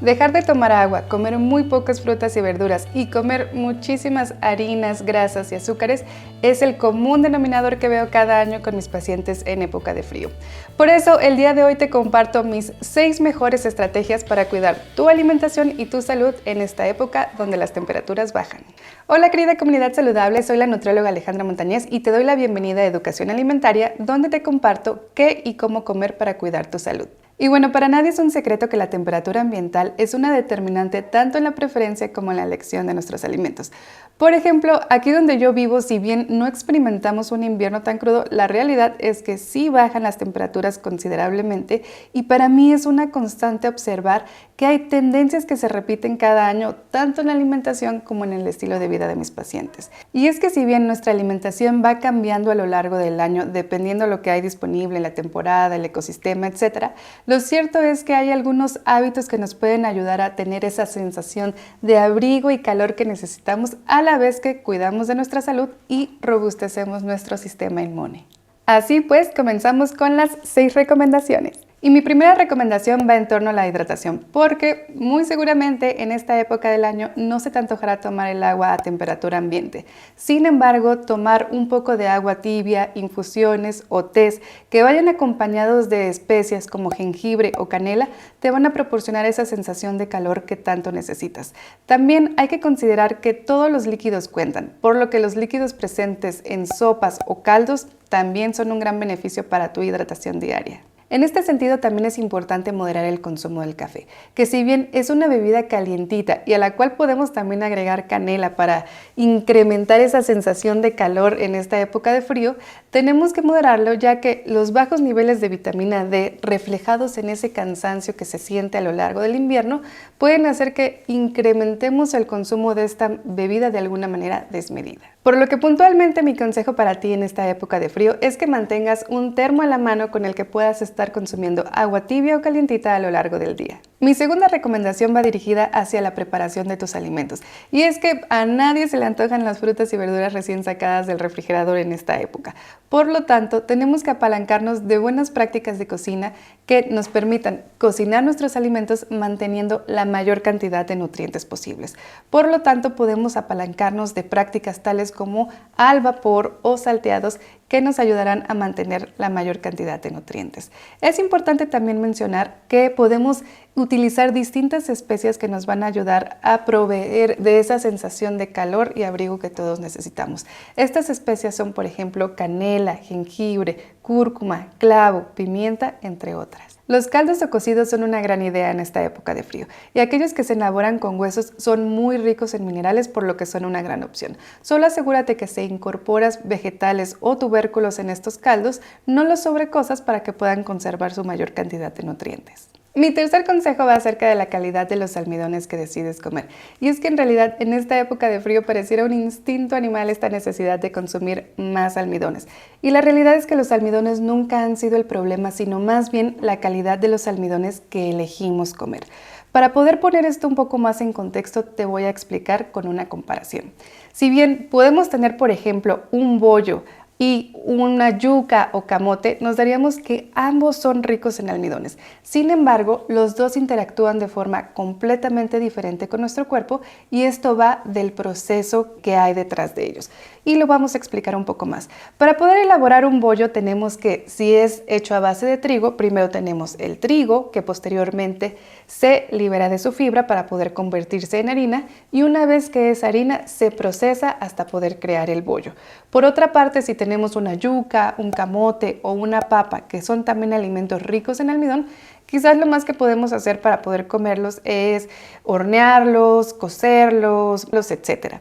Dejar de tomar agua, comer muy pocas frutas y verduras y comer muchísimas harinas, grasas y azúcares es el común denominador que veo cada año con mis pacientes en época de frío. Por eso, el día de hoy te comparto mis 6 mejores estrategias para cuidar tu alimentación y tu salud en esta época donde las temperaturas bajan. Hola querida comunidad saludable, soy la nutrióloga Alejandra Montañez y te doy la bienvenida a Educación Alimentaria, donde te comparto qué y cómo comer para cuidar tu salud. Y bueno, para nadie es un secreto que la temperatura ambiental es una determinante tanto en la preferencia como en la elección de nuestros alimentos. Por ejemplo, aquí donde yo vivo, si bien no experimentamos un invierno tan crudo, la realidad es que sí bajan las temperaturas considerablemente y para mí es una constante observar que hay tendencias que se repiten cada año, tanto en la alimentación como en el estilo de vida de mis pacientes. Y es que si bien nuestra alimentación va cambiando a lo largo del año, dependiendo de lo que hay disponible en la temporada, el ecosistema, etc., lo cierto es que hay algunos hábitos que nos pueden ayudar a tener esa sensación de abrigo y calor que necesitamos a la vez que cuidamos de nuestra salud y robustecemos nuestro sistema inmune. Así pues, comenzamos con las 6 recomendaciones. Y mi primera recomendación va en torno a la hidratación, porque muy seguramente en esta época del año no se te antojará tomar el agua a temperatura ambiente. Sin embargo, tomar un poco de agua tibia, infusiones o tés que vayan acompañados de especias como jengibre o canela te van a proporcionar esa sensación de calor que tanto necesitas. También hay que considerar que todos los líquidos cuentan, por lo que los líquidos presentes en sopas o caldos también son un gran beneficio para tu hidratación diaria. En este sentido también es importante moderar el consumo del café, que si bien es una bebida calientita y a la cual podemos también agregar canela para incrementar esa sensación de calor en esta época de frío, tenemos que moderarlo ya que los bajos niveles de vitamina D reflejados en ese cansancio que se siente a lo largo del invierno pueden hacer que incrementemos el consumo de esta bebida de alguna manera desmedida. Por lo que puntualmente mi consejo para ti en esta época de frío es que mantengas un termo a la mano con el que puedas estar consumiendo agua tibia o calientita a lo largo del día. Mi segunda recomendación va dirigida hacia la preparación de tus alimentos y es que a nadie se le antojan las frutas y verduras recién sacadas del refrigerador en esta época. Por lo tanto, tenemos que apalancarnos de buenas prácticas de cocina que nos permitan cocinar nuestros alimentos manteniendo la mayor cantidad de nutrientes posibles. Por lo tanto, podemos apalancarnos de prácticas tales como al vapor o salteados que nos ayudarán a mantener la mayor cantidad de nutrientes. Es importante también mencionar que podemos utilizar distintas especias que nos van a ayudar a proveer de esa sensación de calor y abrigo que todos necesitamos. Estas especias son, por ejemplo, canela, jengibre, cúrcuma, clavo, pimienta, entre otras. Los caldos o cocidos son una gran idea en esta época de frío y aquellos que se elaboran con huesos son muy ricos en minerales, por lo que son una gran opción. Solo asegúrate que se incorporas vegetales o tubérculos en estos caldos, no los sobrecosas para que puedan conservar su mayor cantidad de nutrientes. Mi tercer consejo va acerca de la calidad de los almidones que decides comer. Y es que en realidad en esta época de frío pareciera un instinto animal esta necesidad de consumir más almidones. Y la realidad es que los almidones nunca han sido el problema, sino más bien la calidad de los almidones que elegimos comer. Para poder poner esto un poco más en contexto, te voy a explicar con una comparación. Si bien podemos tener, por ejemplo, un bollo y una yuca o camote, nos daríamos que ambos son ricos en almidones. Sin embargo, los dos interactúan de forma completamente diferente con nuestro cuerpo y esto va del proceso que hay detrás de ellos. Y lo vamos a explicar un poco más. Para poder elaborar un bollo tenemos que, si es hecho a base de trigo, primero tenemos el trigo que posteriormente se libera de su fibra para poder convertirse en harina y una vez que es harina se procesa hasta poder crear el bollo. Por otra parte, si tenemos una yuca, un camote o una papa, que son también alimentos ricos en almidón, quizás lo más que podemos hacer para poder comerlos es hornearlos, cocerlos, etc.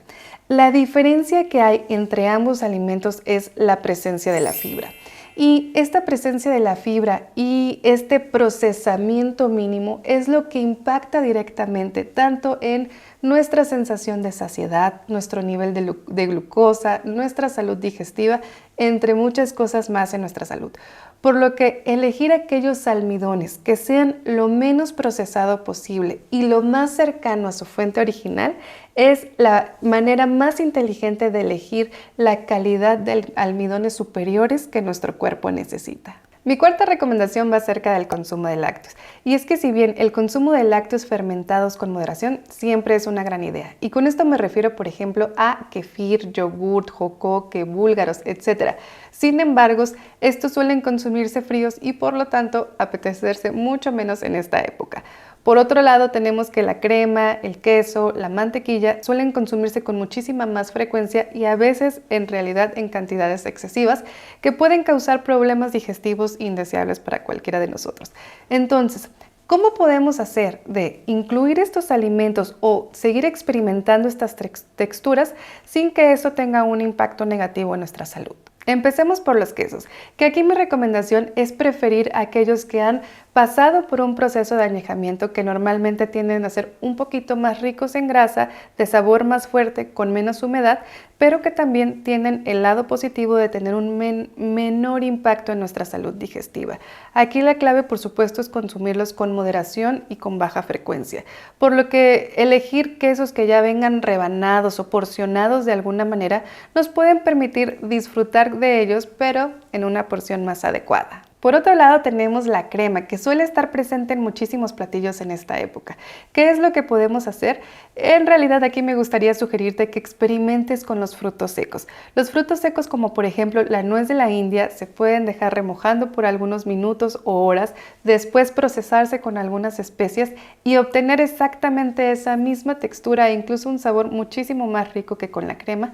La diferencia que hay entre ambos alimentos es la presencia de la fibra. Y esta presencia de la fibra y este procesamiento mínimo es lo que impacta directamente tanto en nuestra sensación de saciedad, nuestro nivel de glucosa, nuestra salud digestiva, entre muchas cosas más en nuestra salud. Por lo que elegir aquellos almidones que sean lo menos procesado posible y lo más cercano a su fuente original es la manera más inteligente de elegir la calidad de almidones superiores que nuestro cuerpo necesita. Mi cuarta recomendación va acerca del consumo de lácteos. Y es que si bien el consumo de lácteos fermentados con moderación siempre es una gran idea. Y con esto me refiero, por ejemplo, a kefir, yogurt, jocoque, búlgaros, etc. Sin embargo, estos suelen consumirse fríos y por lo tanto apetecerse mucho menos en esta época. Por otro lado, tenemos que la crema, el queso, la mantequilla suelen consumirse con muchísima más frecuencia y a veces en realidad en cantidades excesivas que pueden causar problemas digestivos indeseables para cualquiera de nosotros. Entonces, ¿cómo podemos hacer de incluir estos alimentos o seguir experimentando estas texturas sin que eso tenga un impacto negativo en nuestra salud? Empecemos por los quesos, que aquí mi recomendación es preferir aquellos que han pasado por un proceso de añejamiento que normalmente tienden a ser un poquito más ricos en grasa, de sabor más fuerte, con menos humedad, pero que también tienen el lado positivo de tener un menor impacto en nuestra salud digestiva. Aquí la clave, por supuesto, es consumirlos con moderación y con baja frecuencia, por lo que elegir quesos que ya vengan rebanados o porcionados de alguna manera nos pueden permitir disfrutar de ellos, pero en una porción más adecuada. Por otro lado tenemos la crema, que suele estar presente en muchísimos platillos en esta época. ¿Qué es lo que podemos hacer? En realidad aquí me gustaría sugerirte que experimentes con los frutos secos. Los frutos secos como por ejemplo la nuez de la India se pueden dejar remojando por algunos minutos o horas, después procesarse con algunas especias y obtener exactamente esa misma textura e incluso un sabor muchísimo más rico que con la crema.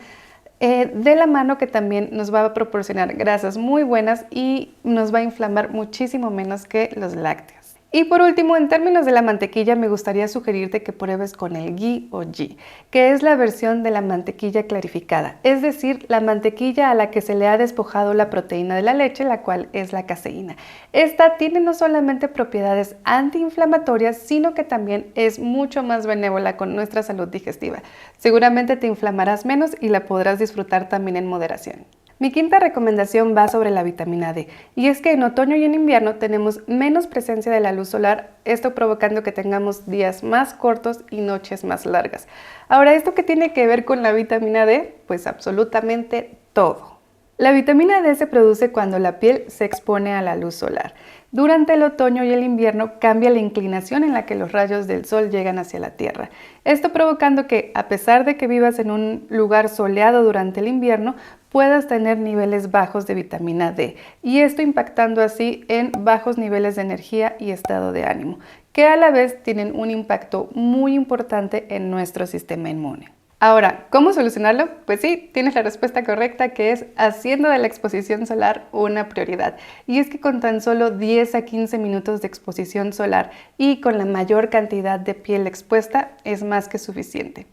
De la mano que también nos va a proporcionar grasas muy buenas y nos va a inflamar muchísimo menos que los lácteos. Y por último, en términos de la mantequilla, me gustaría sugerirte que pruebes con el ghee o ghee, que es la versión de la mantequilla clarificada, es decir, la mantequilla a la que se le ha despojado la proteína de la leche, la cual es la caseína. Esta tiene no solamente propiedades antiinflamatorias, sino que también es mucho más benévola con nuestra salud digestiva. Seguramente te inflamarás menos y la podrás disfrutar también en moderación. Mi quinta recomendación va sobre la vitamina D, y es que en otoño y en invierno tenemos menos presencia de la luz solar, esto provocando que tengamos días más cortos y noches más largas. Ahora, ¿esto qué tiene que ver con la vitamina D? Pues absolutamente todo. La vitamina D se produce cuando la piel se expone a la luz solar. Durante el otoño y el invierno cambia la inclinación en la que los rayos del sol llegan hacia la Tierra. Esto provocando que, a pesar de que vivas en un lugar soleado durante el invierno, puedas tener niveles bajos de vitamina D, y esto impactando así en bajos niveles de energía y estado de ánimo, que a la vez tienen un impacto muy importante en nuestro sistema inmune. Ahora, ¿cómo solucionarlo? Pues sí, tienes la respuesta correcta, que es haciendo de la exposición solar una prioridad. Y es que con tan solo 10 a 15 minutos de exposición solar y con la mayor cantidad de piel expuesta es más que suficiente.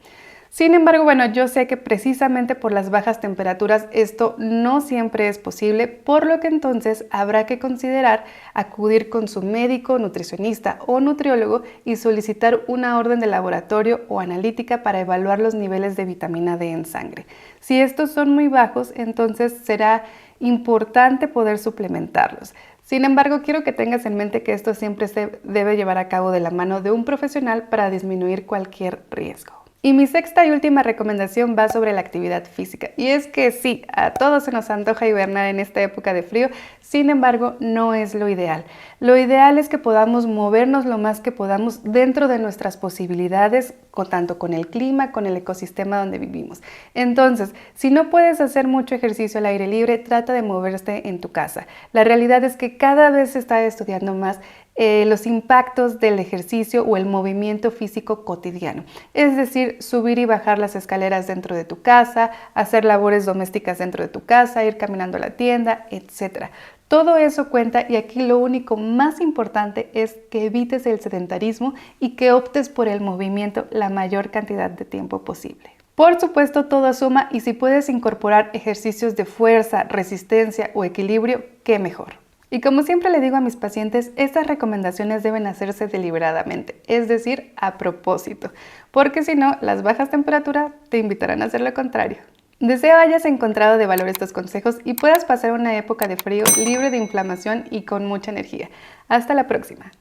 Sin embargo, bueno, yo sé que precisamente por las bajas temperaturas esto no siempre es posible, por lo que entonces habrá que considerar acudir con su médico, nutricionista o nutriólogo y solicitar una orden de laboratorio o analítica para evaluar los niveles de vitamina D en sangre. Si estos son muy bajos, entonces será importante poder suplementarlos. Sin embargo, quiero que tengas en mente que esto siempre se debe llevar a cabo de la mano de un profesional para disminuir cualquier riesgo. Y mi sexta y última recomendación va sobre la actividad física. Y es que sí, a todos se nos antoja hibernar en esta época de frío, sin embargo, no es lo ideal. Lo ideal es que podamos movernos lo más que podamos dentro de nuestras posibilidades, tanto con el clima, con el ecosistema donde vivimos. Entonces, si no puedes hacer mucho ejercicio al aire libre, trata de moverte en tu casa. La realidad es que cada vez se está estudiando más los impactos del ejercicio o el movimiento físico cotidiano. Es decir, subir y bajar las escaleras dentro de tu casa, hacer labores domésticas dentro de tu casa, ir caminando a la tienda, etc. Todo eso cuenta, y aquí lo único más importante es que evites el sedentarismo y que optes por el movimiento la mayor cantidad de tiempo posible. Por supuesto, todo suma, y si puedes incorporar ejercicios de fuerza, resistencia o equilibrio, qué mejor. Y como siempre le digo a mis pacientes, estas recomendaciones deben hacerse deliberadamente, es decir, a propósito, porque si no, las bajas temperaturas te invitarán a hacer lo contrario. Deseo hayas encontrado de valor estos consejos y puedas pasar una época de frío libre de inflamación y con mucha energía. Hasta la próxima.